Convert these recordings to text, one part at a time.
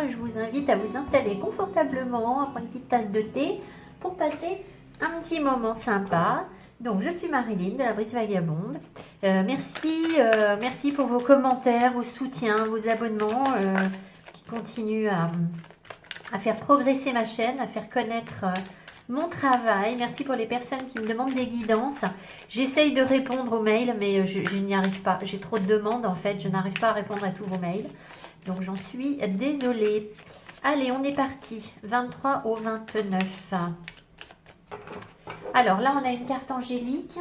je vous invite à vous installer confortablement, à prendre une petite tasse de thé pour passer un petit moment sympa. Donc, je suis Marilyn de la Brise Vagabonde. Merci pour vos commentaires, vos soutiens, vos abonnements qui continuent à faire progresser ma chaîne, à faire connaître mon travail. Merci pour les personnes qui me demandent des guidances. J'essaye de répondre aux mails, mais je n'y arrive pas. J'ai trop de demandes en fait, je n'arrive pas à répondre à tous vos mails. Donc j'en suis désolée. Allez, on est parti. 23 au 29. Alors là, on a une carte angélique.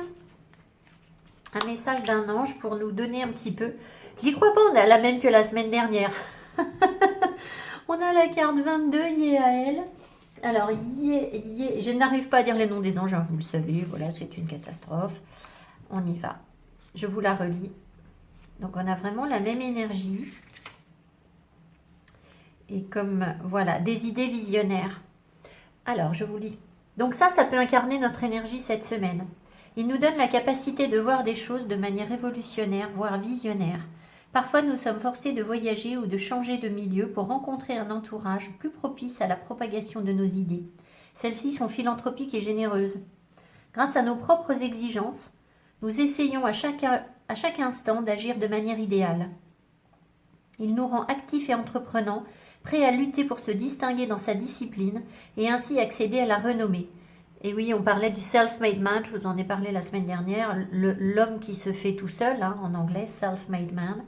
Un message d'un ange pour nous donner un petit peu. J'y crois pas, on a la même que la semaine dernière. On a la carte 22, Yéaël. Alors, je n'arrive pas à dire les noms des anges, hein, vous le savez, voilà, c'est une catastrophe. On y va. Je vous la relis. Donc, on a vraiment la même énergie. Et comme, voilà, des idées visionnaires. Alors, je vous lis. Donc ça peut incarner notre énergie cette semaine. Il nous donne la capacité de voir des choses de manière révolutionnaire, voire visionnaire. Parfois, nous sommes forcés de voyager ou de changer de milieu pour rencontrer un entourage plus propice à la propagation de nos idées. Celles-ci sont philanthropiques et généreuses. Grâce à nos propres exigences, nous essayons à chaque instant d'agir de manière idéale. Il nous rend actifs et entreprenants, prêts à lutter pour se distinguer dans sa discipline et ainsi accéder à la renommée. Et oui, on parlait du self-made man, je vous en ai parlé la semaine dernière, l'homme qui se fait tout seul, hein, en anglais, self-made man.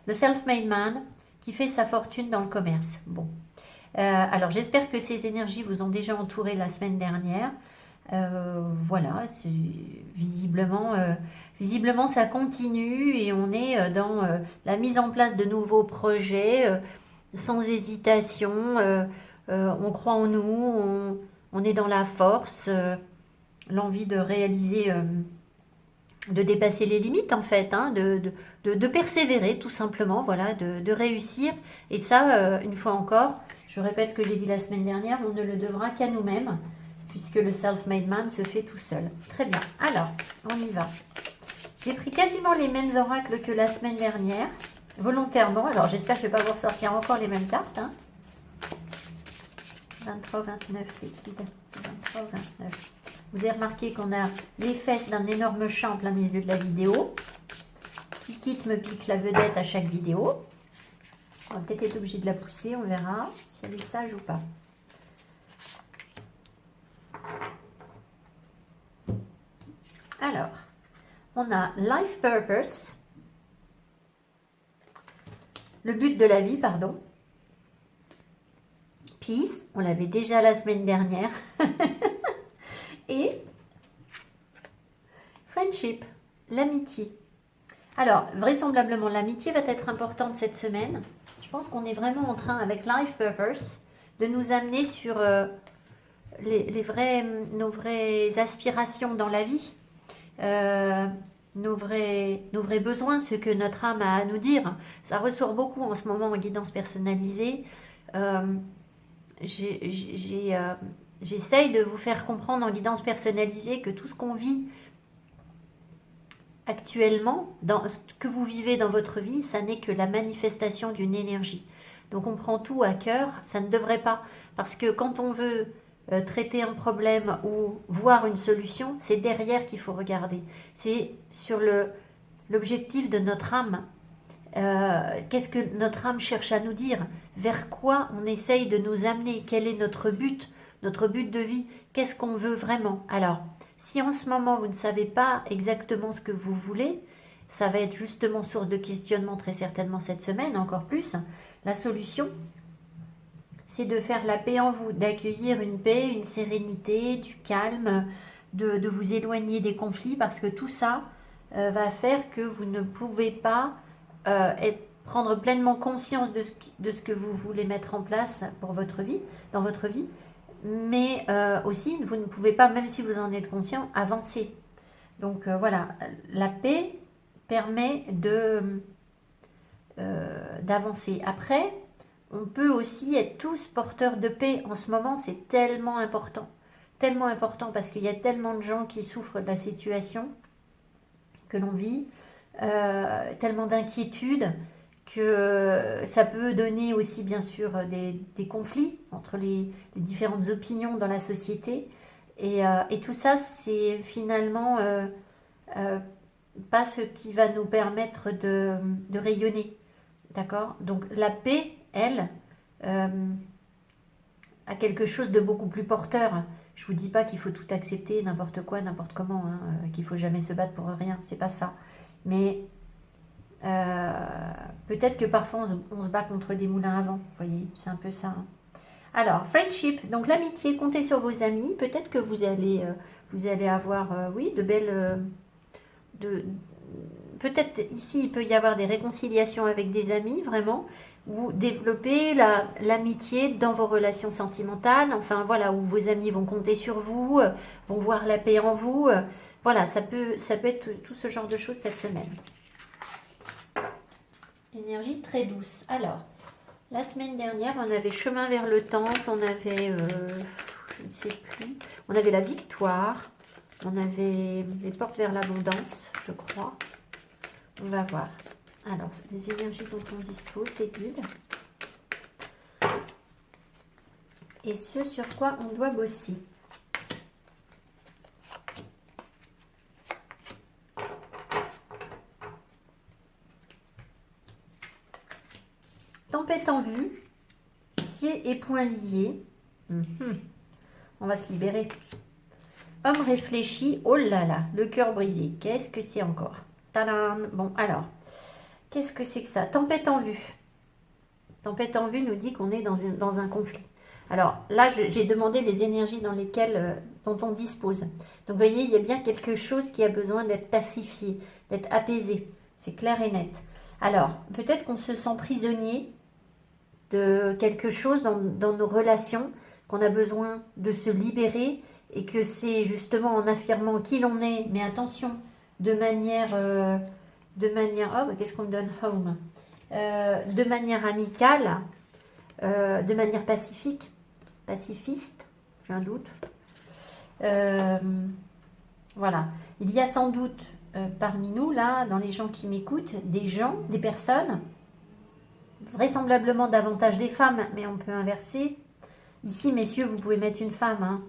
Le self-made man qui fait sa fortune dans le commerce. Bon. Alors, j'espère que ces énergies vous ont déjà entouré la semaine dernière. Voilà, visiblement, ça continue et on est dans la mise en place de nouveaux projets sans hésitation. On croit en nous, on est dans la force, l'envie de réaliser, de dépasser les limites en fait, hein, de persévérer tout simplement, voilà, de réussir. Et ça, une fois encore, je répète ce que j'ai dit la semaine dernière, on ne le devra qu'à nous-mêmes, puisque le self-made man se fait tout seul. Très bien, alors, on y va. J'ai pris quasiment les mêmes oracles que la semaine dernière, volontairement. Alors, j'espère que je ne vais pas vous ressortir encore les mêmes cartes. Hein. 23, 29, liquide. 23, 29. Vous avez remarqué qu'on a les fesses d'un énorme chat en plein milieu de la vidéo. Kikit me pique la vedette à chaque vidéo. On va peut-être être obligé de la pousser, on verra si elle est sage ou pas. Alors, on a Life Purpose, le but de la vie, pardon. Peace, on l'avait déjà la semaine dernière. Et Friendship, l'amitié. Alors, vraisemblablement, l'amitié va être importante cette semaine. Je pense qu'on est vraiment en train, avec Life Purpose, de nous amener sur nos vraies aspirations dans la vie. Nos vrais besoins, ce que notre âme a à nous dire. Ça ressort beaucoup en ce moment en guidance personnalisée. J'essaye de vous faire comprendre en guidance personnalisée que tout ce qu'on vit actuellement, dans ce que vous vivez dans votre vie, ça n'est que la manifestation d'une énergie. Donc on prend tout à cœur, ça ne devrait pas. Parce que quand on veut traiter un problème ou voir une solution, c'est derrière qu'il faut regarder. C'est sur l'objectif de notre âme. Qu'est-ce que notre âme cherche à nous dire? Vers quoi on essaye de nous amener? Quel est notre but de vie? Qu'est-ce qu'on veut vraiment? Alors, si en ce moment vous ne savez pas exactement ce que vous voulez, ça va être justement source de questionnement très certainement cette semaine, encore plus. La solution, c'est de faire la paix en vous, d'accueillir une paix, une sérénité, du calme, de vous éloigner des conflits, parce que tout ça va faire que vous ne pouvez pas prendre pleinement conscience de ce que vous voulez mettre en place pour votre vie, dans votre vie, mais aussi vous ne pouvez pas, même si vous en êtes conscient, avancer. Donc voilà, la paix permet d'avancer. Après, on peut aussi être tous porteurs de paix. En ce moment, c'est tellement important parce qu'il y a tellement de gens qui souffrent de la situation que l'on vit, tellement d'inquiétudes que ça peut donner aussi bien sûr des conflits entre les différentes opinions dans la société. Et tout ça, c'est finalement pas ce qui va nous permettre de rayonner. D'accord? Donc la paix, elle, euh, a quelque chose de beaucoup plus porteur. Je vous dis pas qu'il faut tout accepter, n'importe quoi, n'importe comment, hein, qu'il faut jamais se battre pour rien, c'est pas ça. Mais peut-être que parfois on se bat contre des moulins à vent, vous voyez, c'est un peu ça. Hein. Alors, friendship, donc l'amitié, comptez sur vos amis. Peut-être que vous allez avoir, oui, de belles, de, peut-être ici il peut y avoir des réconciliations avec des amis, vraiment, ou développer l'amitié dans vos relations sentimentales. Enfin voilà, où vos amis vont compter sur vous, vont voir la paix en vous. Voilà, ça peut être tout ce genre de choses cette semaine. Énergie très douce. Alors, la semaine dernière, on avait chemin vers le temple, on avait, je ne sais plus, on avait la victoire, on avait les portes vers l'abondance, je crois. On va voir. Alors, les énergies dont on dispose, les guides. Et ce sur quoi on doit bosser. Tempête en vue, pieds et poings liés. On va se libérer. Homme réfléchi, oh là là, le cœur brisé. Qu'est-ce que c'est encore? Tadam. Bon, alors, qu'est-ce que c'est que ça? Tempête en vue. Tempête en vue nous dit qu'on est dans un conflit. Alors là, j'ai demandé les énergies dont on dispose. Donc vous voyez, il y a bien quelque chose qui a besoin d'être pacifié, d'être apaisé. C'est clair et net. Alors, peut-être qu'on se sent prisonnier de quelque chose dans nos relations, qu'on a besoin de se libérer et que c'est justement en affirmant qui l'on est, mais attention, de manière oh, qu'est-ce qu'on me donne? Home. De manière amicale, de manière pacifique, pacifiste, j'ai un doute. Voilà. Il y a sans doute parmi nous, là, dans les gens qui m'écoutent, des personnes, vraisemblablement davantage des femmes, mais on peut inverser. Ici, messieurs, vous pouvez mettre une femme. Hein.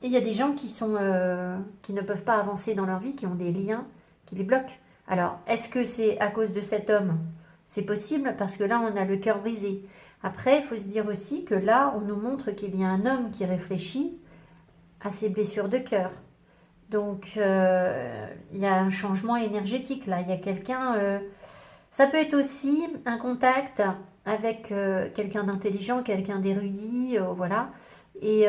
Il y a des gens qui ne peuvent pas avancer dans leur vie, qui ont des liens qui les bloquent. Alors, est-ce que c'est à cause de cet homme? C'est possible parce que là, on a le cœur brisé. Après, il faut se dire aussi que là, on nous montre qu'il y a un homme qui réfléchit à ses blessures de cœur. Donc, il y a un changement énergétique là. Il y a quelqu'un... ça peut être aussi un contact avec quelqu'un d'intelligent, quelqu'un d'érudit, voilà. Et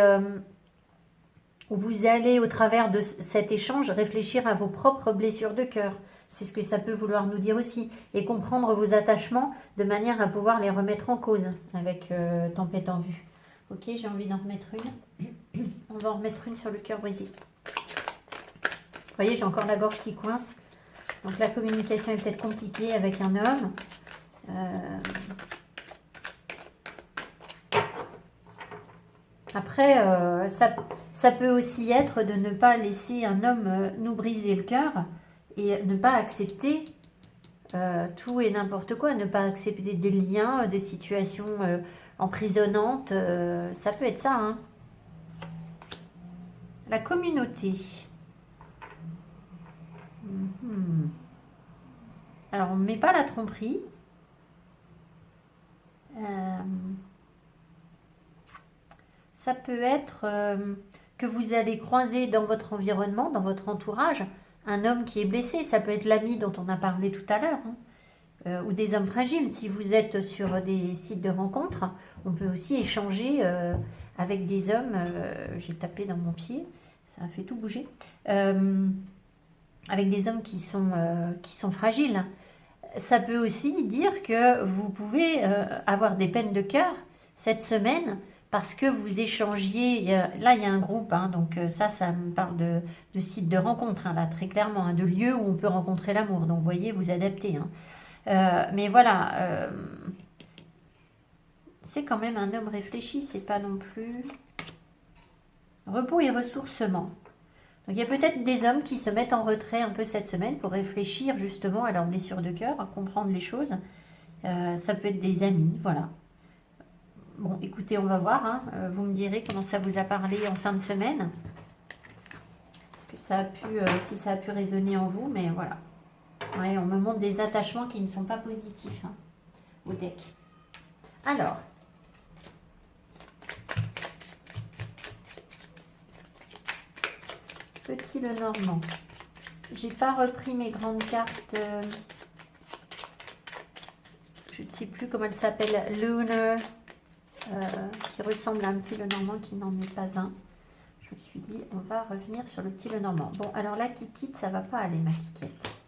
où vous allez, au travers de cet échange, réfléchir à vos propres blessures de cœur. C'est ce que ça peut vouloir nous dire aussi. Et comprendre vos attachements de manière à pouvoir les remettre en cause avec tempête en vue. Ok, j'ai envie d'en remettre une. On va en remettre une sur le cœur brisé. Vous voyez, j'ai encore la gorge qui coince. Donc la communication est peut-être compliquée avec un homme. Après, ça peut aussi être de ne pas laisser un homme nous briser le cœur et ne pas accepter tout et n'importe quoi, ne pas accepter des liens, des situations emprisonnantes, ça peut être ça. Hein. La communauté. Alors, on ne met pas la tromperie. Ça peut être que vous allez croiser dans votre environnement, dans votre entourage, un homme qui est blessé. Ça peut être l'ami dont on a parlé tout à l'heure. Hein. Ou des hommes fragiles. Si vous êtes sur des sites de rencontres, on peut aussi échanger avec des hommes. J'ai tapé dans mon pied, ça a fait tout bouger. Avec des hommes qui sont fragiles. Ça peut aussi dire que vous pouvez avoir des peines de cœur cette semaine parce que vous échangiez. Là, il y a un groupe, hein, donc ça me parle de sites de rencontres, hein, là, très clairement, hein, de lieux où on peut rencontrer l'amour. Donc, vous voyez, vous adaptez. Hein. Mais voilà, c'est quand même un homme réfléchi, c'est pas non plus repos et ressourcement. Donc il y a peut-être des hommes qui se mettent en retrait un peu cette semaine pour réfléchir justement à leur blessure de cœur, à comprendre les choses. Ça peut être des amis, voilà. Bon, écoutez, on va voir, hein. Vous me direz comment ça vous a parlé en fin de semaine. Que ça a pu, si ça a pu résonner en vous, mais voilà. Ouais, on me montre des attachements qui ne sont pas positifs, hein, au deck. Alors, Petit Lenormand. J'ai pas repris mes grandes cartes. Je ne sais plus comment elle s'appelle. Lunar. Qui ressemble à un petit Lenormand qui n'en est pas un. Je me suis dit, on va revenir sur le petit Lenormand. Bon, alors là, Kikite, ça va pas aller, ma Kikette.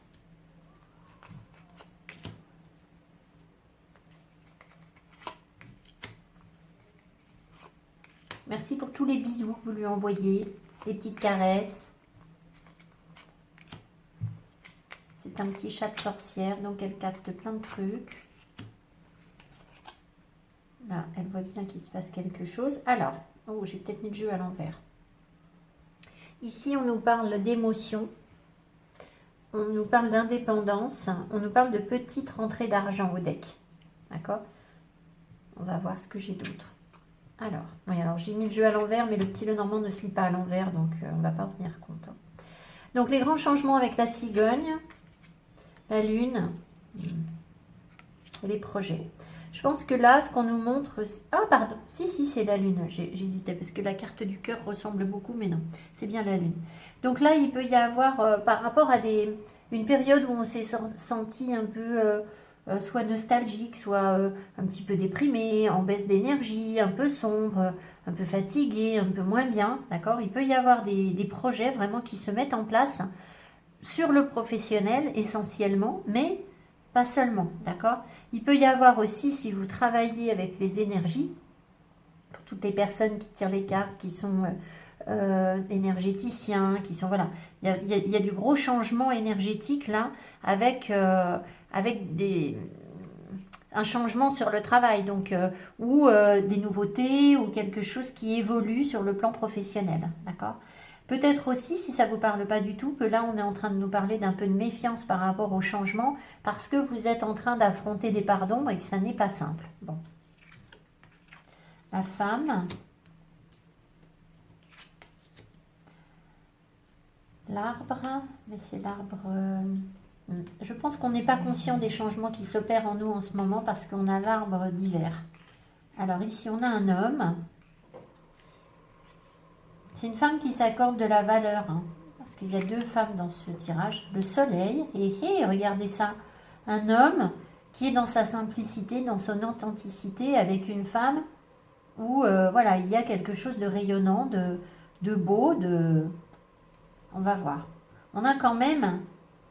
Merci pour tous les bisous que vous lui envoyez, les petites caresses. C'est un petit chat de sorcière, donc elle capte plein de trucs. Là, elle voit bien qu'il se passe quelque chose. Alors, oh, j'ai peut-être mis le jeu à l'envers. Ici, on nous parle d'émotion. On nous parle d'indépendance. On nous parle de petites rentrées d'argent au deck. D'accord? On va voir ce que j'ai d'autre. Alors, oui, alors j'ai mis le jeu à l'envers, mais le petit Lenormand ne se lit pas à l'envers, donc on ne va pas en tenir compte. Hein. Donc, les grands changements avec la cigogne, la lune et les projets. Je pense que là, ce qu'on nous montre... Ah, pardon. Si, c'est la lune. J'hésitais parce que la carte du cœur ressemble beaucoup, mais non. C'est bien la lune. Donc là, il peut y avoir, par rapport à une période où on s'est senti un peu... soit nostalgique, soit un petit peu déprimé, en baisse d'énergie, un peu sombre, un peu fatigué, un peu moins bien, d'accord? Il peut y avoir des projets vraiment qui se mettent en place sur le professionnel essentiellement, mais pas seulement, d'accord? Il peut y avoir aussi, si vous travaillez avec les énergies, pour toutes les personnes qui tirent les cartes, qui sont énergéticiens, qui sont, voilà, il y a du gros changement énergétique là, avec un changement sur le travail, donc ou des nouveautés ou quelque chose qui évolue sur le plan professionnel, d'accord? Peut-être aussi, si ça ne vous parle pas du tout, que là on est en train de nous parler d'un peu de méfiance par rapport au changement, parce que vous êtes en train d'affronter des parts d'ombre et que ça n'est pas simple. Bon. La femme. L'arbre, mais c'est l'arbre... Je pense qu'on n'est pas conscient des changements qui s'opèrent en nous en ce moment parce qu'on a l'arbre d'hiver. Alors ici, on a un homme. C'est une femme qui s'accorde de la valeur, hein, parce qu'il y a deux femmes dans ce tirage. Le soleil, et regardez ça, un homme qui est dans sa simplicité, dans son authenticité, avec une femme où voilà, il y a quelque chose de rayonnant, de beau, on va voir. On a quand même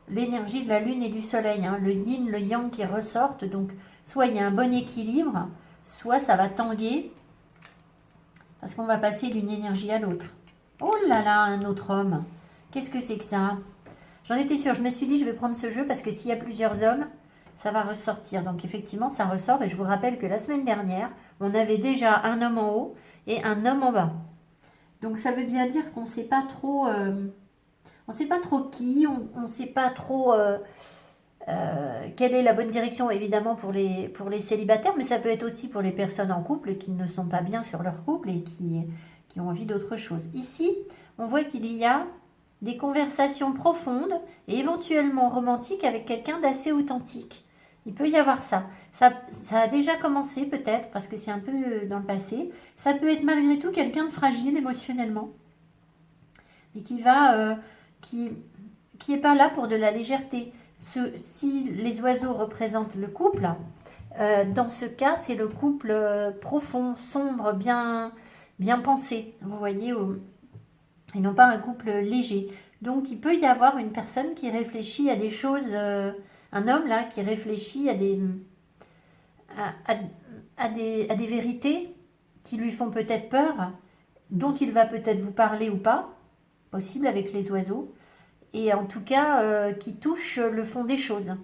l'énergie de la lune et du soleil, hein, le yin, le yang qui ressortent. Donc, soit il y a un bon équilibre, soit ça va tanguer, parce qu'on va passer d'une énergie à l'autre. Oh là là, un autre homme. Qu'est-ce que c'est que ça? J'en étais sûre, je me suis dit, je vais prendre ce jeu, parce que s'il y a plusieurs hommes, ça va ressortir. Donc, effectivement, ça ressort, et je vous rappelle que la semaine dernière, on avait déjà un homme en haut et un homme en bas. Donc, ça veut bien dire qu'on ne sait pas trop... on ne sait pas trop qui, on ne sait pas trop quelle est la bonne direction, évidemment, pour les célibataires, mais ça peut être aussi pour les personnes en couple qui ne sont pas bien sur leur couple et qui ont envie d'autre chose. Ici, on voit qu'il y a des conversations profondes et éventuellement romantiques avec quelqu'un d'assez authentique. Il peut y avoir ça. Ça a déjà commencé peut-être, parce que c'est un peu dans le passé. Ça peut être malgré tout quelqu'un de fragile émotionnellement et qui va... qui est pas là pour de la légèreté. Si les oiseaux représentent le couple, dans ce cas, c'est le couple profond, sombre, bien pensé, vous voyez, et non pas un couple léger. Donc, il peut y avoir une personne qui réfléchit à des choses, un homme là, qui réfléchit à des vérités qui lui font peut-être peur, dont il va peut-être vous parler ou pas, possible avec les oiseaux, et en tout cas qui touche le fond des choses.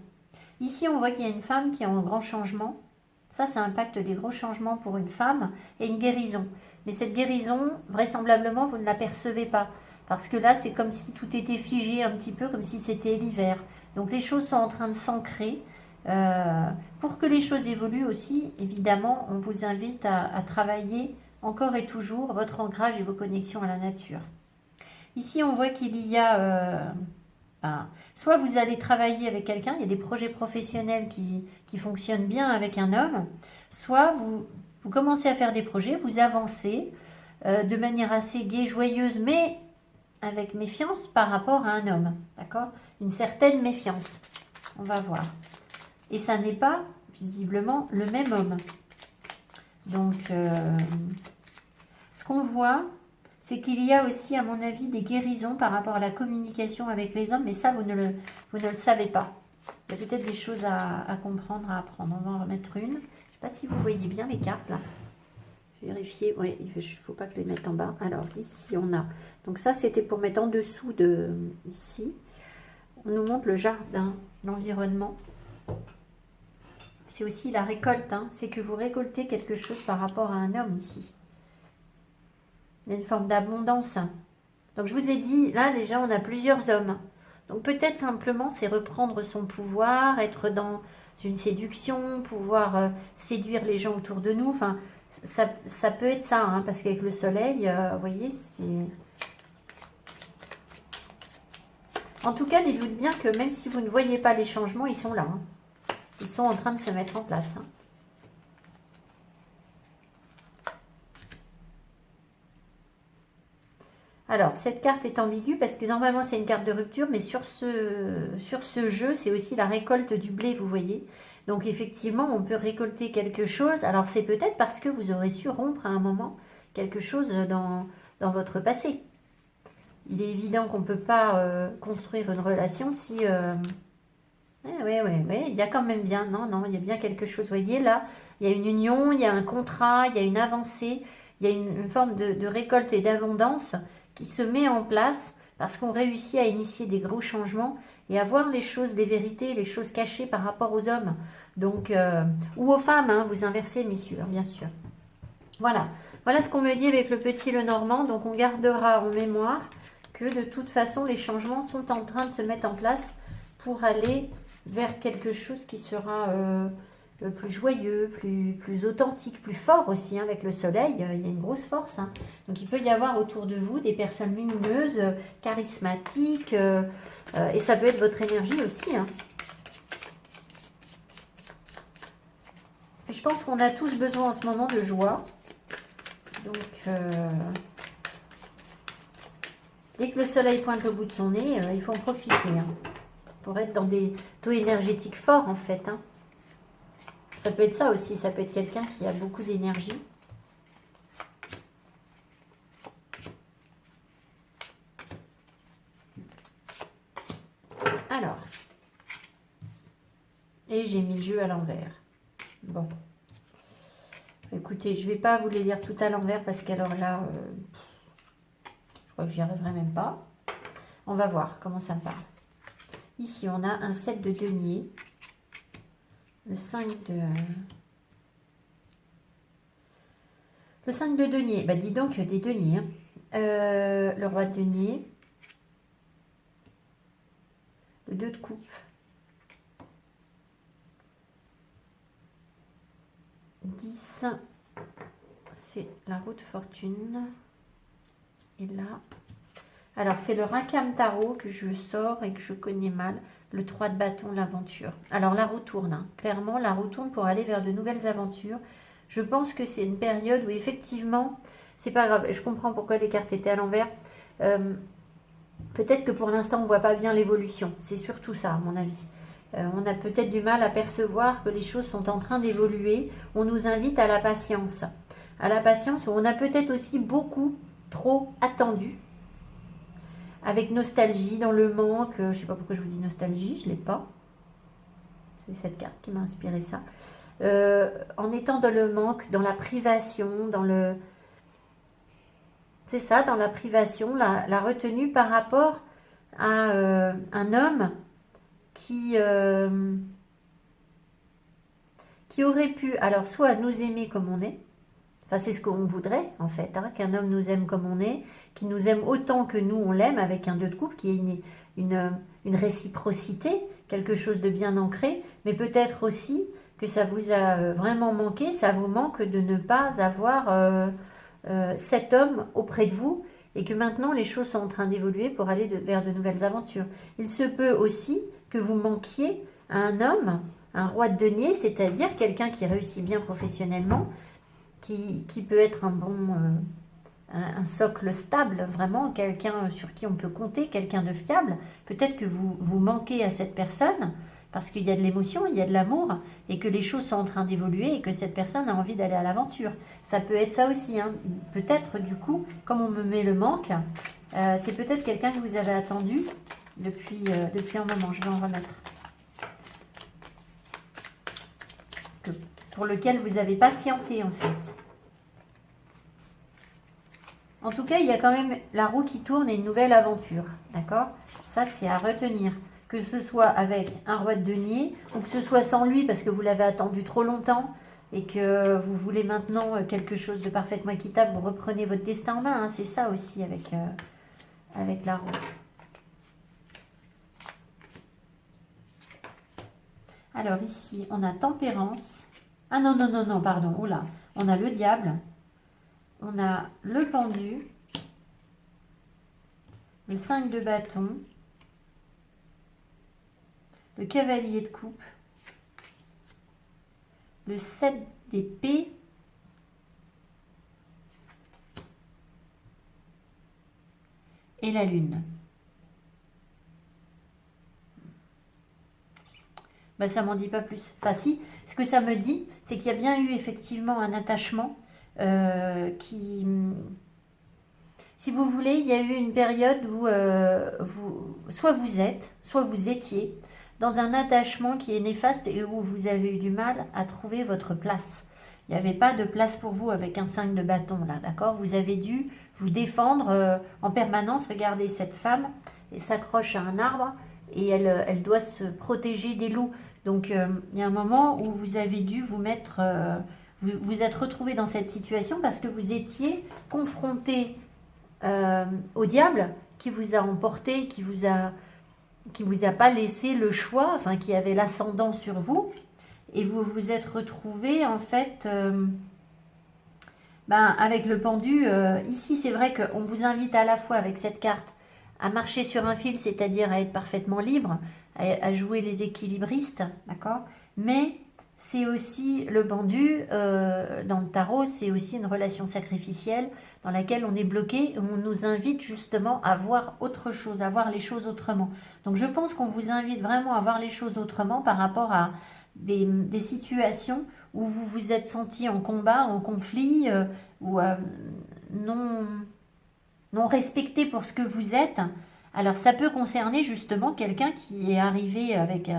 Ici, on voit qu'il y a une femme qui est en grand changement. Ça impacte des gros changements pour une femme et une guérison. Mais cette guérison, vraisemblablement, vous ne la percevez pas. Parce que là, c'est comme si tout était figé un petit peu, comme si c'était l'hiver. Donc les choses sont en train de s'ancrer. Pour que les choses évoluent aussi, évidemment, on vous invite à travailler encore et toujours votre ancrage et vos connexions à la nature. Ici, on voit qu'il y a... soit vous allez travailler avec quelqu'un, il y a des projets professionnels qui fonctionnent bien avec un homme, soit vous commencez à faire des projets, vous avancez de manière assez gaie, joyeuse, mais avec méfiance par rapport à un homme, d'accord? Une certaine méfiance, on va voir. Et ça n'est pas, visiblement, le même homme. Donc, ce qu'on voit, c'est qu'il y a aussi, à mon avis, des guérisons par rapport à la communication avec les hommes, mais ça, vous ne le savez pas. Il y a peut-être des choses à comprendre, à apprendre. On va en remettre une. Je ne sais pas si vous voyez bien les cartes, là. Vérifier, oui, il ne faut pas que je les mette en bas. Alors, ici, on a... Donc ça, c'était pour mettre en dessous de... Ici, on nous montre le jardin, l'environnement. C'est aussi la récolte, hein. C'est que vous récoltez quelque chose par rapport à un homme, ici. Il y a une forme d'abondance. Donc, je vous ai dit, là, déjà, on a plusieurs hommes. Donc, peut-être simplement, c'est reprendre son pouvoir, être dans une séduction, pouvoir séduire les gens autour de nous. Enfin, ça peut être ça, hein, parce qu'avec le soleil, vous voyez, c'est... En tout cas, dites-vous bien que même si vous ne voyez pas les changements, ils sont là. Hein. Ils sont en train de se mettre en place. Hein. Alors, cette carte est ambiguë parce que normalement, c'est une carte de rupture, mais sur ce jeu, c'est aussi la récolte du blé, vous voyez. Donc, effectivement, on peut récolter quelque chose. Alors, c'est peut-être parce que vous aurez su rompre à un moment quelque chose dans votre passé. Il est évident qu'on ne peut pas construire une relation si... Oui, il y a quand même bien, non, il y a bien quelque chose. Vous voyez, là, il y a une union, il y a un contrat, il y a une avancée, il y a une forme de récolte et d'abondance qui se met en place parce qu'on réussit à initier des gros changements et à voir les choses, les vérités, les choses cachées par rapport aux hommes. Donc, ou aux femmes, hein, vous inversez, messieurs, bien sûr. Voilà ce qu'on me dit avec le petit Lenormand. Donc, on gardera en mémoire que de toute façon, les changements sont en train de se mettre en place pour aller vers quelque chose qui sera plus joyeux, plus authentique, plus fort aussi, hein, avec le soleil, il y a une grosse force. Hein. Donc il peut y avoir autour de vous des personnes lumineuses, charismatiques, et ça peut être votre énergie aussi. Hein. Et je pense qu'on a tous besoin en ce moment de joie. Donc, dès que le soleil pointe au bout de son nez, il faut en profiter. Hein. Pour être dans des taux énergétiques forts en fait. Hein. Ça peut être ça aussi, ça peut être quelqu'un qui a beaucoup d'énergie. Alors, et j'ai mis le jeu à l'envers. Bon. Écoutez, je ne vais pas vous les lire tout à l'envers parce qu'alors là, je crois que j'y arriverai même pas. On va voir comment ça me parle. Ici, on a un 7 de denier. Le 5 de... Le 5 de denier. Bah, dis donc, des deniers. Hein. Le roi de denier. Le 2 de coupe. 10. C'est la roue de fortune. Et là... Alors, c'est le Rakam Tarot que je sors et que je connais mal. Le 3 de bâton, l'aventure. Alors, la roue tourne. Hein. Clairement, la roue tourne pour aller vers de nouvelles aventures. Je pense que c'est une période où, effectivement, c'est pas grave. Je comprends pourquoi les cartes étaient à l'envers. Peut-être que pour l'instant, on ne voit pas bien l'évolution. C'est surtout ça, à mon avis. On a peut-être du mal à percevoir que les choses sont en train d'évoluer. On nous invite à la patience. À la patience où on a peut-être aussi beaucoup trop attendu. Avec nostalgie, dans le manque. Je ne sais pas pourquoi je vous dis nostalgie, je ne l'ai pas. C'est cette carte qui m'a inspiré ça. En étant dans le manque, dans la privation, dans le... C'est ça, dans la privation, la retenue par rapport à un homme qui aurait pu, alors, soit nous aimer comme on est, Enfin, c'est ce qu'on voudrait, en fait, hein, qu'un homme nous aime comme on est, qu'il nous aime autant que nous, on l'aime, avec un 2 de couple, qui ait une réciprocité, quelque chose de bien ancré, mais peut-être aussi que ça vous a vraiment manqué, ça vous manque de ne pas avoir cet homme auprès de vous, et que maintenant les choses sont en train d'évoluer pour aller vers de nouvelles aventures. Il se peut aussi que vous manquiez à un homme, un roi de denier, c'est-à-dire quelqu'un qui réussit bien professionnellement, qui peut être un bon, un socle stable, vraiment, quelqu'un sur qui on peut compter, quelqu'un de fiable. Peut-être que vous manquez à cette personne parce qu'il y a de l'émotion, il y a de l'amour, et que les choses sont en train d'évoluer et que cette personne a envie d'aller à l'aventure. Ça peut être ça aussi, hein. Peut-être du coup, comme on me met le manque, c'est peut-être quelqu'un que vous avez attendu depuis un moment. Je vais en remettre. Pour lequel vous avez patienté en fait. En tout cas, il y a quand même la roue qui tourne et une nouvelle aventure. D'accord? Ça, c'est à retenir. Que ce soit avec un roi de denier ou que ce soit sans lui parce que vous l'avez attendu trop longtemps et que vous voulez maintenant quelque chose de parfaitement équitable, vous reprenez votre destin en main. Hein. C'est ça aussi avec la roue. Alors ici, on a tempérance. Ah non, non, non, non, pardon. Oula. On a le diable. On a le pendu, le 5 de bâton, le cavalier de coupe, le 7 d'épée et la lune. Bah, ça m'en dit pas plus. Enfin si, ce que ça me dit, c'est qu'il y a bien eu effectivement un attachement qui... Si vous voulez, il y a eu une période où soit vous étiez dans un attachement qui est néfaste et où vous avez eu du mal à trouver votre place. Il n'y avait pas de place pour vous avec un 5 de bâton, là, d'accord? Vous avez dû vous défendre en permanence. Regardez, cette femme, elle s'accroche à un arbre et elle doit se protéger des loups. Donc, il y a un moment où vous avez dû vous mettre... vous êtes retrouvé dans cette situation parce que vous étiez confronté au diable qui vous a emporté, qui vous a pas laissé le choix, enfin qui avait l'ascendant sur vous, et vous vous êtes retrouvé en fait avec le pendu. Ici, c'est vrai qu'on vous invite à la fois avec cette carte à marcher sur un fil, c'est-à-dire à être parfaitement libre, à jouer les équilibristes, d'accord? Mais c'est aussi le pendu, dans le tarot, c'est aussi une relation sacrificielle dans laquelle on est bloqué, on nous invite justement à voir autre chose, à voir les choses autrement. Donc je pense qu'on vous invite vraiment à voir les choses autrement par rapport à des situations où vous vous êtes senti en combat, en conflit, ou non, non respecté pour ce que vous êtes. Alors ça peut concerner justement quelqu'un qui est arrivé avec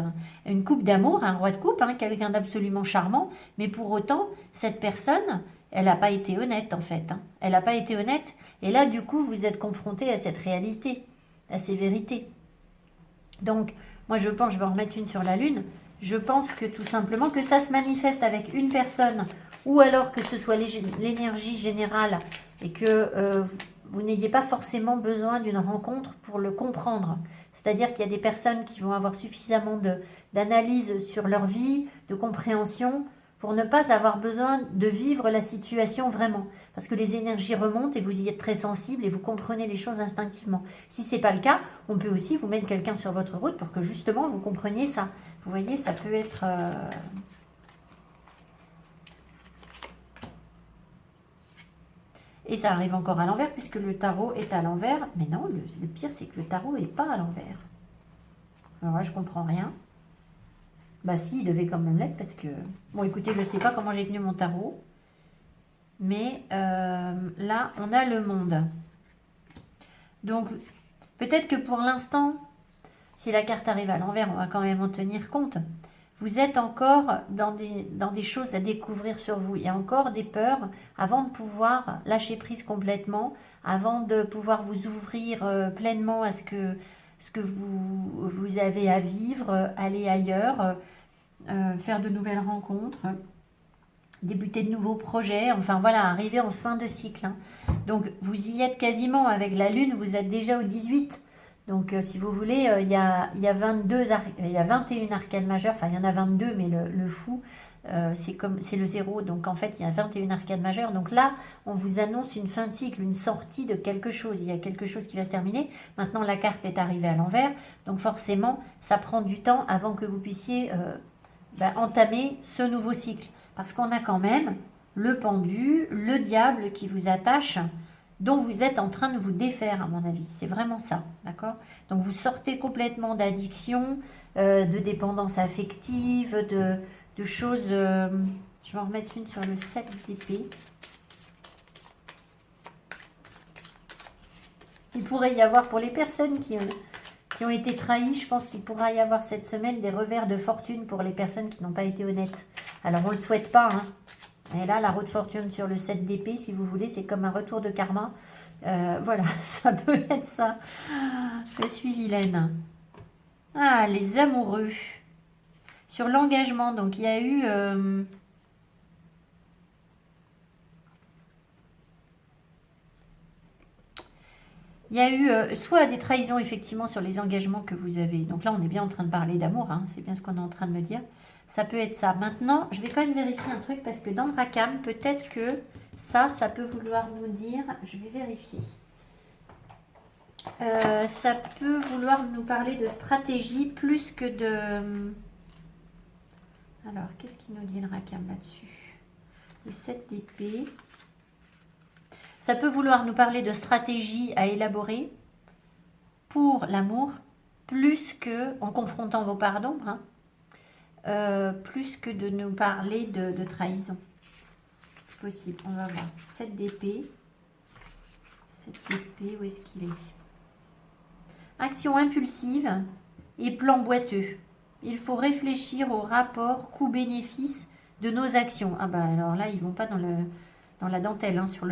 une coupe d'amour, un roi de coupe, hein, quelqu'un d'absolument charmant, mais pour autant, cette personne, elle n'a pas été honnête en fait. Hein. Elle n'a pas été honnête, et là du coup, vous êtes confronté à cette réalité, à ces vérités. Donc, moi je pense, je vais en remettre une sur la lune, je pense que tout simplement que ça se manifeste avec une personne, ou alors que ce soit l'énergie générale, et que vous n'ayez pas forcément besoin d'une rencontre pour le comprendre. C'est-à-dire qu'il y a des personnes qui vont avoir suffisamment d'analyse sur leur vie, de compréhension, pour ne pas avoir besoin de vivre la situation vraiment. Parce que les énergies remontent et vous y êtes très sensible et vous comprenez les choses instinctivement. Si ce n'est pas le cas, on peut aussi vous mettre quelqu'un sur votre route pour que justement vous compreniez ça. Vous voyez, ça peut être... Et ça arrive encore à l'envers puisque le tarot est à l'envers. Mais non, le pire c'est que le tarot n'est pas à l'envers. Alors là, je comprends rien. Bah si, il devait quand même l'être parce que... Bon, écoutez, je ne sais pas comment j'ai tenu mon tarot. Mais là, on a le monde. Donc, peut-être que pour l'instant, si la carte arrive à l'envers, on va quand même en tenir compte. Vous êtes encore dans des choses à découvrir sur vous. Il y a encore des peurs avant de pouvoir lâcher prise complètement, avant de pouvoir vous ouvrir pleinement à ce que vous avez à vivre, aller ailleurs, faire de nouvelles rencontres. débuter de nouveaux projets, enfin voilà, arriver en fin de cycle. Hein. Donc vous y êtes quasiment avec la Lune, vous êtes déjà au 18. Donc si vous voulez, il y a 22, il y a 21 arcanes majeures, enfin il y en a 22, mais le fou, c'est le zéro. Donc en fait, il y a 21 arcanes majeures. Donc là, on vous annonce une fin de cycle, une sortie de quelque chose. Il y a quelque chose qui va se terminer. Maintenant, la carte est arrivée à l'envers. Donc forcément, ça prend du temps avant que vous puissiez entamer ce nouveau cycle. Parce qu'on a quand même le pendu, le diable qui vous attache, dont vous êtes en train de vous défaire, à mon avis. C'est vraiment ça, d'accord? Donc vous sortez complètement d'addiction, de dépendance affective, de choses... je vais en remettre une sur le 7 d'épée. Il pourrait y avoir, pour les personnes qui ont été trahies, je pense qu'il pourra y avoir cette semaine des revers de fortune pour les personnes qui n'ont pas été honnêtes. Alors on ne le souhaite pas, hein. Et là, la roue de fortune sur le 7 d'épée, si vous voulez, c'est comme un retour de karma. Voilà, ça peut être ça. Je suis vilaine. Ah, les amoureux. Sur l'engagement, donc il y a eu... il y a eu soit des trahisons, effectivement, sur les engagements que vous avez. Donc là, on est bien en train de parler d'amour, hein, c'est bien ce qu'on est en train de me dire. Ça peut être ça. Maintenant, je vais quand même vérifier un truc, parce que dans le Rakam, peut-être que ça peut vouloir nous dire... Je vais vérifier. Ça peut vouloir nous parler de stratégie plus que de... Alors, qu'est-ce qu'il nous dit le Rakam là-dessus? Le 7 d'épée. Ça peut vouloir nous parler de stratégie à élaborer pour l'amour, plus que, en confrontant vos parts d'ombre, hein, plus que de nous parler de trahison. Possible, on va voir. 7 d'épée. 7 d'épée, où est-ce qu'il est? Action impulsive et plan boiteux. Il faut réfléchir au rapport coût-bénéfice de nos actions. Ah bah alors là, ils vont pas dans la dentelle, hein, sur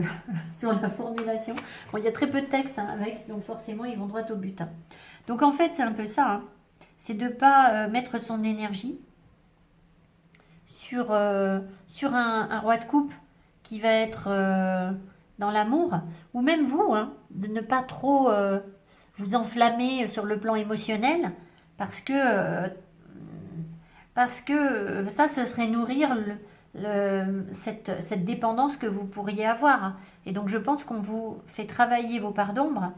la formulation. Bon, il y a très peu de texte, hein, avec, donc forcément, ils vont droit au but. Hein. Donc en fait, c'est un peu ça. Hein. C'est de ne pas mettre son énergie sur un roi de coupe qui va être dans l'amour, ou même vous, hein, de ne pas trop vous enflammer sur le plan émotionnel, parce que ça, ce serait nourrir cette dépendance que vous pourriez avoir. Et donc, je pense qu'on vous fait travailler vos parts d'ombre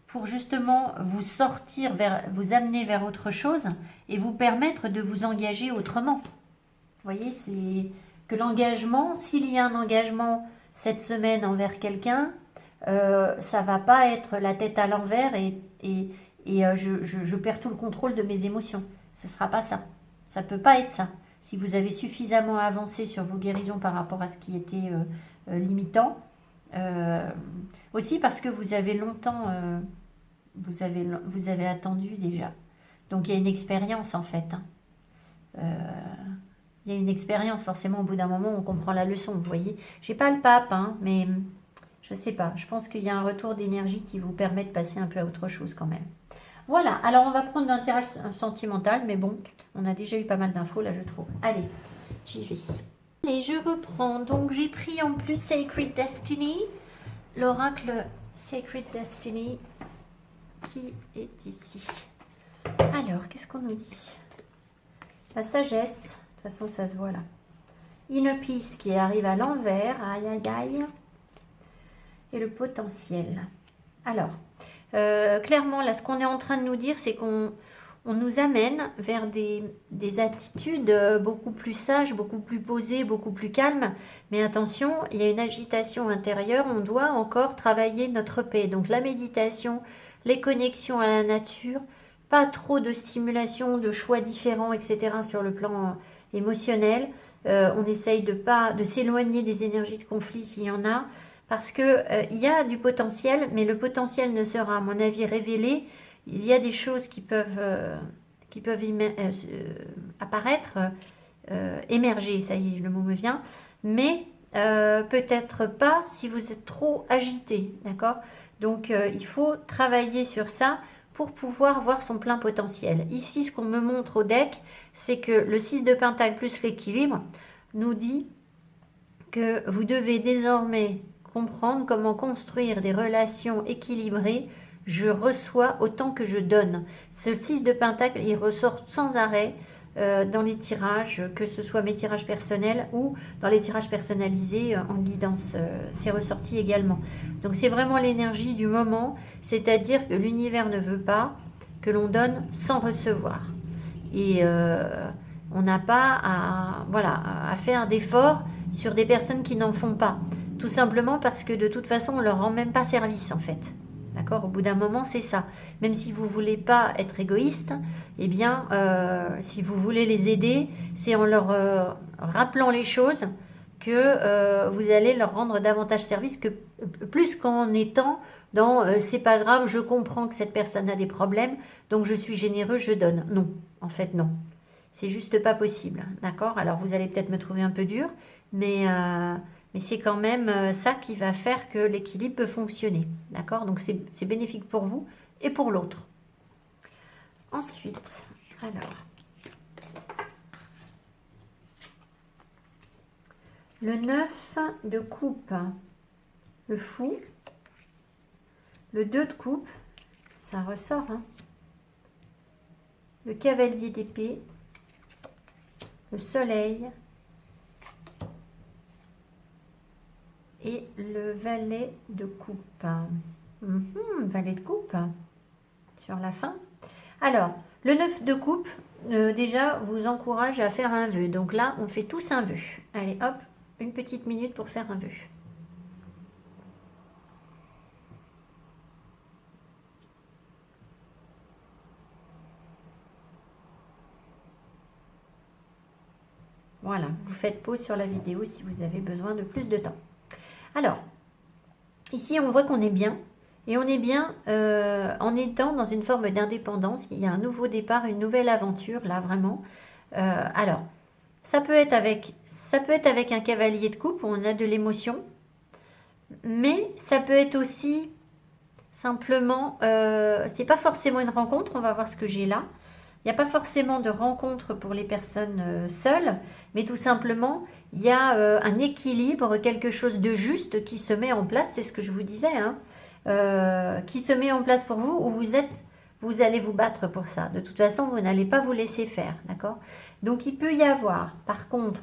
pour justement vous sortir, vous amener vers autre chose et vous permettre de vous engager autrement. Vous voyez, c'est que l'engagement, s'il y a un engagement cette semaine envers quelqu'un, ça va pas être la tête à l'envers et je perds tout le contrôle de mes émotions. Ce sera pas ça. Ça peut pas être ça. Si vous avez suffisamment avancé sur vos guérisons par rapport à ce qui était limitant, aussi parce que vous avez longtemps, vous avez attendu déjà. Donc il y a une expérience en fait. Hein. Il y a une expérience, forcément, au bout d'un moment, on comprend la leçon, vous voyez. J'ai pas le pape, hein, mais je sais pas. Je pense qu'il y a un retour d'énergie qui vous permet de passer un peu à autre chose quand même. Voilà, alors on va prendre un tirage sentimental, mais bon, on a déjà eu pas mal d'infos, là, je trouve. Allez, j'y vais. Allez, je reprends. Donc, j'ai pris en plus Sacred Destiny, l'oracle Sacred Destiny, qui est ici. Alors, qu'est-ce qu'on nous dit? La sagesse. De toute façon, ça se voit là. Inner Peace qui arrive à l'envers. Aïe, aïe, aïe. Et le potentiel. Alors, clairement, là, ce qu'on est en train de nous dire, c'est qu'on nous amène vers des attitudes beaucoup plus sages, beaucoup plus posées, beaucoup plus calmes. Mais attention, il y a une agitation intérieure. On doit encore travailler notre paix. Donc, la méditation, les connexions à la nature, pas trop de stimulation, de choix différents, etc. sur le plan émotionnel. On essaye de s'éloigner des énergies de conflit s'il y en a, parce que il y a du potentiel, mais le potentiel ne sera, à mon avis, révélé. Il y a des choses qui peuvent apparaître, émerger, ça y est, le mot me vient, mais peut-être pas si vous êtes trop agité, d'accord? Donc il faut travailler sur ça pour pouvoir voir son plein potentiel. Ici, ce qu'on me montre au deck, c'est que le 6 de Pentacle plus l'équilibre nous dit que vous devez désormais comprendre comment construire des relations équilibrées. Je reçois autant que je donne. Ce 6 de Pentacle, il ressort sans arrêt dans les tirages, que ce soit mes tirages personnels ou dans les tirages personnalisés en guidance. C'est ressorti également. Donc c'est vraiment l'énergie du moment, c'est-à-dire que l'univers ne veut pas que l'on donne sans recevoir. Et on n'a pas à faire d'efforts sur des personnes qui n'en font pas. Tout simplement parce que de toute façon, on ne leur rend même pas service en fait. D'accord? Au bout d'un moment, c'est ça. Même si vous ne voulez pas être égoïste, eh bien, si vous voulez les aider, c'est en leur rappelant les choses que vous allez leur rendre davantage service, que plus qu'en étant dans c'est pas grave, je comprends que cette personne a des problèmes, donc je suis généreux, je donne. Non, en fait, non. C'est juste pas possible. D'accord? Alors, vous allez peut-être me trouver un peu dur, mais c'est quand même ça qui va faire que l'équilibre peut fonctionner. D'accord? Donc, c'est bénéfique pour vous et pour l'autre. Ensuite, alors, le 9 de coupe, le fou, le 2 de coupe, ça ressort, hein, le cavalier d'épée, le soleil et le valet de coupe. Valet de coupe sur la fin. Alors, le 9 de coupe, déjà, vous encourage à faire un vœu. Donc là, on fait tous un vœu. Allez, hop, une petite minute pour faire un vœu. Voilà, vous faites pause sur la vidéo si vous avez besoin de plus de temps. Alors, ici, on voit qu'on est bien. Et on est bien en étant dans une forme d'indépendance. Il y a un nouveau départ, une nouvelle aventure, là, vraiment. Alors, ça peut être avec un cavalier de coupe où on a de l'émotion. Mais ça peut être aussi simplement... c'est pas forcément une rencontre, on va voir ce que j'ai là. Il n'y a pas forcément de rencontre pour les personnes seules, mais tout simplement, il y a un équilibre, quelque chose de juste qui se met en place, c'est ce que je vous disais, hein, qui se met en place pour vous, où vous allez vous battre pour ça. De toute façon, vous n'allez pas vous laisser faire, d'accord? Donc, il peut y avoir, par contre,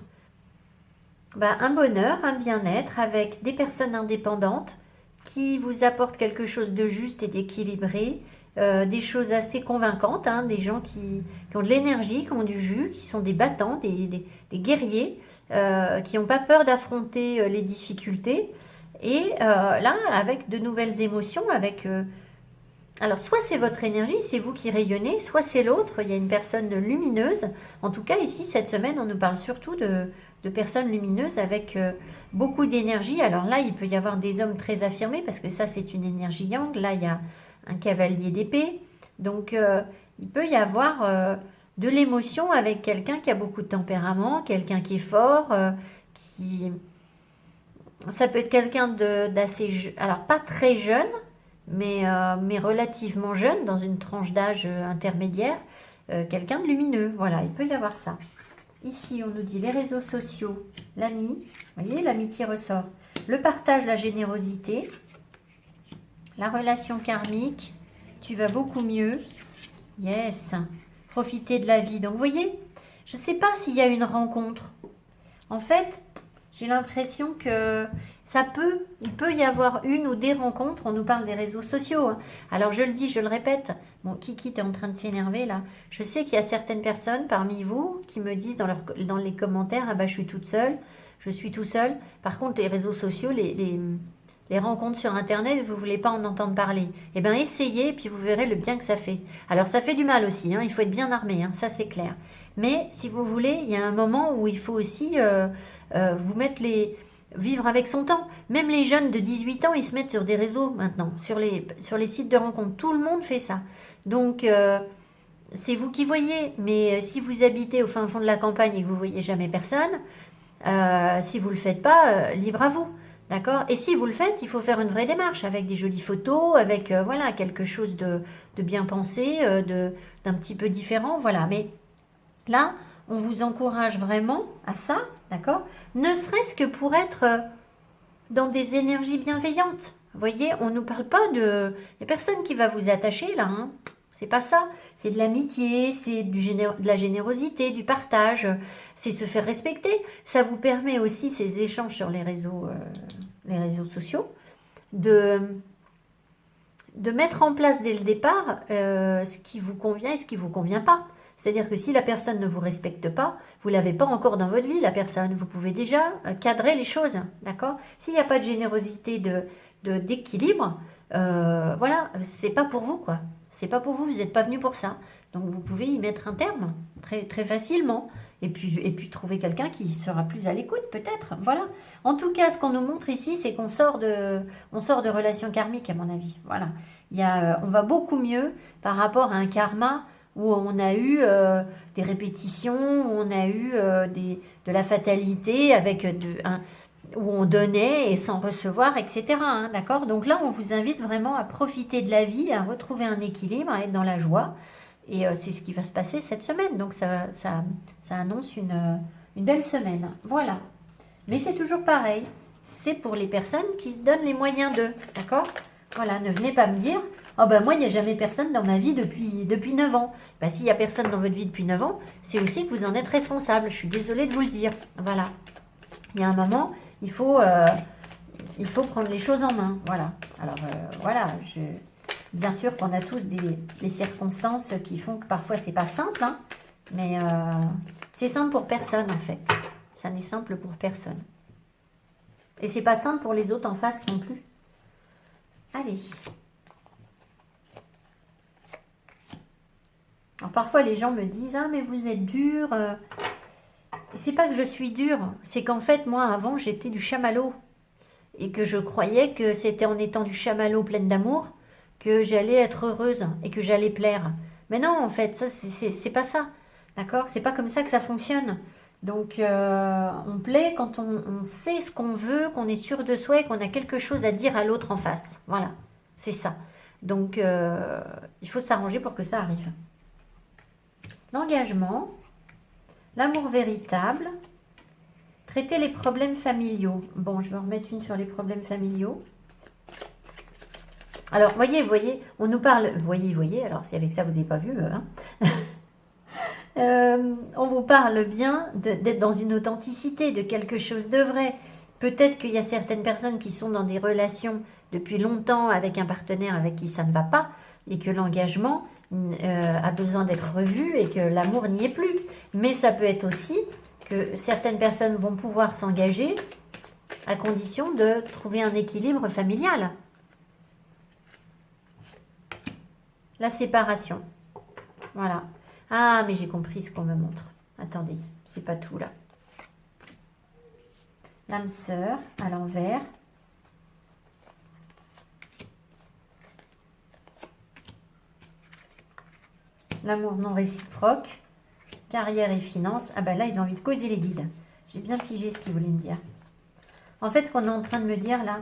un bonheur, un bien-être avec des personnes indépendantes qui vous apportent quelque chose de juste et d'équilibré, des choses assez convaincantes, hein, des gens qui ont de l'énergie, qui ont du jus, qui sont des battants, des guerriers, qui n'ont pas peur d'affronter les difficultés. Et là, avec de nouvelles émotions, alors, soit c'est votre énergie, c'est vous qui rayonnez, soit c'est l'autre, il y a une personne lumineuse. En tout cas, ici, cette semaine, on nous parle surtout de personnes lumineuses avec beaucoup d'énergie. Alors là, il peut y avoir des hommes très affirmés, parce que ça, c'est une énergie yang. Là, il y a un cavalier d'épée. Donc, il peut y avoir de l'émotion avec quelqu'un qui a beaucoup de tempérament, quelqu'un qui est fort, ça peut être quelqu'un d'assez... Alors, pas très jeune, mais relativement jeune, dans une tranche d'âge intermédiaire, quelqu'un de lumineux. Voilà, il peut y avoir ça. Ici, on nous dit les réseaux sociaux, l'ami, vous voyez, l'amitié ressort. Le partage, la générosité, la relation karmique, tu vas beaucoup mieux. Yes, profiter de la vie. Donc, vous voyez, je ne sais pas s'il y a une rencontre. En fait, j'ai l'impression que il peut y avoir une ou des rencontres. On nous parle des réseaux sociaux, hein. Alors, je le dis, je le répète. Bon, Kiki, tu es en train de s'énerver, là. Je sais qu'il y a certaines personnes parmi vous qui me disent dans les commentaires, ah bah, je suis toute seule, je suis tout seul. Par contre, les réseaux sociaux, les rencontres sur Internet, vous ne voulez pas en entendre parler. Eh bien, essayez, et puis vous verrez le bien que ça fait. Alors, ça fait du mal aussi, hein. Il faut être bien armé, hein. Ça, c'est clair. Mais, si vous voulez, il y a un moment où il faut aussi vous mettre vivre avec son temps. Même les jeunes de 18 ans, ils se mettent sur des réseaux maintenant, sur les sites de rencontres. Tout le monde fait ça. Donc, c'est vous qui voyez. Mais si vous habitez au fin fond de la campagne et que vous ne voyez jamais personne, si vous ne le faites pas, libre à vous. D'accord? Et si vous le faites, il faut faire une vraie démarche avec des jolies photos, avec voilà, quelque chose de bien pensé, d'un petit peu différent. Voilà. Mais là, on vous encourage vraiment à ça, d'accord? Ne serait-ce que pour être dans des énergies bienveillantes. Vous voyez, on ne nous parle pas de... Il n'y a personne qui va vous attacher là, hein. C'est pas ça. C'est de l'amitié, c'est de la générosité, du partage, c'est se faire respecter. Ça vous permet aussi, ces échanges sur les réseaux sociaux, de mettre en place dès le départ ce qui vous convient et ce qui ne vous convient pas. C'est-à-dire que si la personne ne vous respecte pas, vous ne l'avez pas encore dans votre vie, la personne. Vous pouvez déjà cadrer les choses, d'accord? S'il n'y a pas de générosité, d'équilibre, voilà, c'est pas pour vous, quoi. C'est pas pour vous, vous n'êtes pas venu pour ça. Donc vous pouvez y mettre un terme très, très facilement. Et puis trouver quelqu'un qui sera plus à l'écoute, peut-être. Voilà. En tout cas, ce qu'on nous montre ici, c'est qu'on sort de relations karmiques, à mon avis. Voilà. On va beaucoup mieux par rapport à un karma où on a eu des répétitions, où on a eu de la fatalité avec où on donnait et sans recevoir, etc. Hein, d'accord? Donc là, on vous invite vraiment à profiter de la vie, à retrouver un équilibre, à être dans la joie. Et c'est ce qui va se passer cette semaine. Donc ça annonce une belle semaine. Voilà. Mais c'est toujours pareil. C'est pour les personnes qui se donnent les moyens d'eux. D'accord? Voilà, ne venez pas me dire « Oh ben moi, il n'y a jamais personne dans ma vie depuis 9 ans. » Ben s'il n'y a personne dans votre vie depuis 9 ans, c'est aussi que vous en êtes responsable. Je suis désolée de vous le dire. Voilà. Il y a un moment, il faut prendre les choses en main. Voilà. Alors, voilà, bien sûr qu'on a tous des circonstances qui font que parfois c'est pas simple, hein, mais c'est simple pour personne en fait. Ça n'est simple pour personne. Et c'est pas simple pour les autres en face non plus. Allez. Alors parfois les gens me disent « Ah mais vous êtes dur. C'est pas que je suis dure, c'est qu'en fait moi avant j'étais du chamallow. Et que je croyais que c'était en étant du chamallow pleine d'amour que j'allais être heureuse et que j'allais plaire. Mais non, en fait, ça, c'est pas ça. D'accord? C'est pas comme ça que ça fonctionne. Donc, on plaît quand on sait ce qu'on veut, qu'on est sûr de soi et qu'on a quelque chose à dire à l'autre en face. Voilà, c'est ça. Donc, il faut s'arranger pour que ça arrive. L'engagement, l'amour véritable, traiter les problèmes familiaux. Bon, je vais en remettre une sur les problèmes familiaux. Alors, voyez, on nous parle... Voyez, alors si avec ça vous n'avez pas vu, hein. On vous parle bien d'être dans une authenticité, de quelque chose de vrai. Peut-être qu'il y a certaines personnes qui sont dans des relations depuis longtemps avec un partenaire avec qui ça ne va pas et que l'engagement a besoin d'être revu et que l'amour n'y est plus. Mais ça peut être aussi que certaines personnes vont pouvoir s'engager à condition de trouver un équilibre familial. La séparation. Voilà. Ah, mais j'ai compris ce qu'on me montre. Attendez, c'est pas tout là. L'âme sœur à l'envers. L'amour non réciproque. Carrière et finances. Ah ben là, ils ont envie de causer les guides. J'ai bien pigé ce qu'ils voulaient me dire. En fait, ce qu'on est en train de me dire là...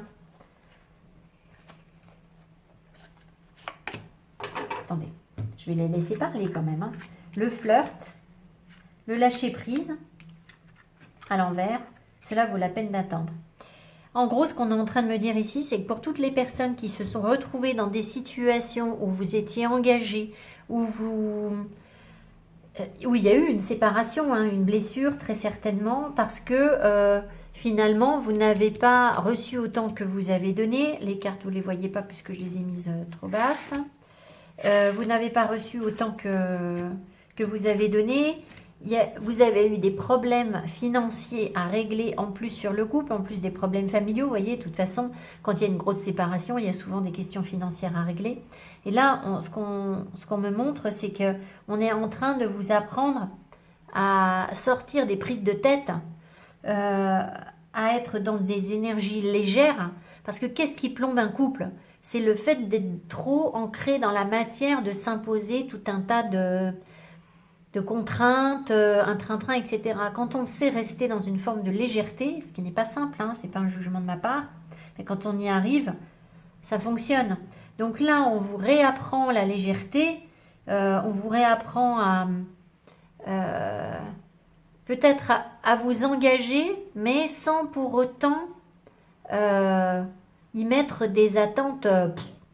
Attendez, je vais les laisser parler quand même. Hein. Le flirt, le lâcher prise, à l'envers, cela vaut la peine d'attendre. En gros, ce qu'on est en train de me dire ici, c'est que pour toutes les personnes qui se sont retrouvées dans des situations où vous étiez engagés, où il y a eu une séparation, hein, une blessure très certainement, parce que finalement, vous n'avez pas reçu autant que vous avez donné. Les cartes, vous ne les voyez pas puisque je les ai mises trop basses. Vous n'avez pas reçu autant que vous avez donné. Vous avez eu des problèmes financiers à régler en plus sur le couple, en plus des problèmes familiaux. Vous voyez, de toute façon, quand il y a une grosse séparation, il y a souvent des questions financières à régler. Et là, ce qu'on me montre, c'est qu'on est en train de vous apprendre à sortir des prises de tête, à être dans des énergies légères. Parce que qu'est-ce qui plombe un couple ? C'est le fait d'être trop ancré dans la matière, de s'imposer tout un tas de contraintes, un train-train, etc. Quand on sait rester dans une forme de légèreté, ce qui n'est pas simple, hein, ce n'est pas un jugement de ma part, mais quand on y arrive, ça fonctionne. Donc là, on vous réapprend la légèreté, on vous réapprend peut-être à vous engager, mais sans pour autant y mettre des attentes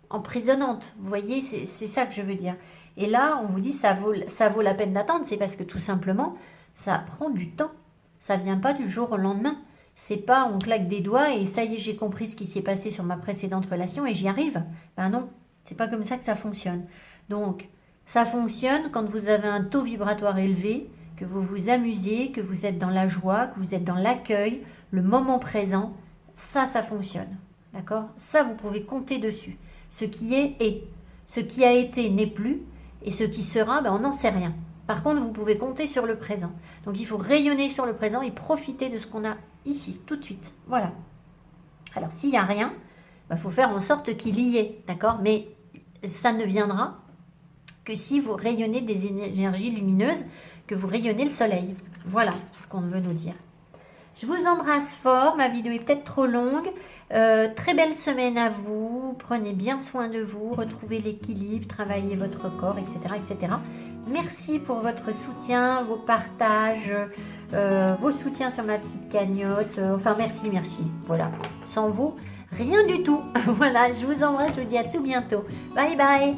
emprisonnantes. Vous voyez, c'est ça que je veux dire. Et là, on vous dit ça vaut la peine d'attendre, c'est parce que tout simplement, ça prend du temps. Ça vient pas du jour au lendemain. C'est pas on claque des doigts et ça y est, j'ai compris ce qui s'est passé sur ma précédente relation et j'y arrive. Ben non, c'est pas comme ça que ça fonctionne. Donc, ça fonctionne quand vous avez un taux vibratoire élevé, que vous vous amusez, que vous êtes dans la joie, que vous êtes dans l'accueil, le moment présent. Ça fonctionne. D'accord? Ça, vous pouvez compter dessus. Ce qui est, est. Ce qui a été n'est plus. Et ce qui sera, ben, on n'en sait rien. Par contre, vous pouvez compter sur le présent. Donc, il faut rayonner sur le présent et profiter de ce qu'on a ici, tout de suite. Voilà. Alors, s'il n'y a rien, il faut faire en sorte qu'il y ait. D'accord? Mais ça ne viendra que si vous rayonnez des énergies lumineuses, que vous rayonnez le soleil. Voilà ce qu'on veut nous dire. Je vous embrasse fort. Ma vidéo est peut-être trop longue. Très belle semaine à vous. Prenez bien soin de vous. Retrouvez l'équilibre. Travaillez votre corps, etc., etc. Merci pour votre soutien, vos partages, vos soutiens sur ma petite cagnotte. Enfin, merci. Voilà. Sans vous, rien du tout. Voilà, je vous embrasse. Je vous dis à tout bientôt. Bye bye.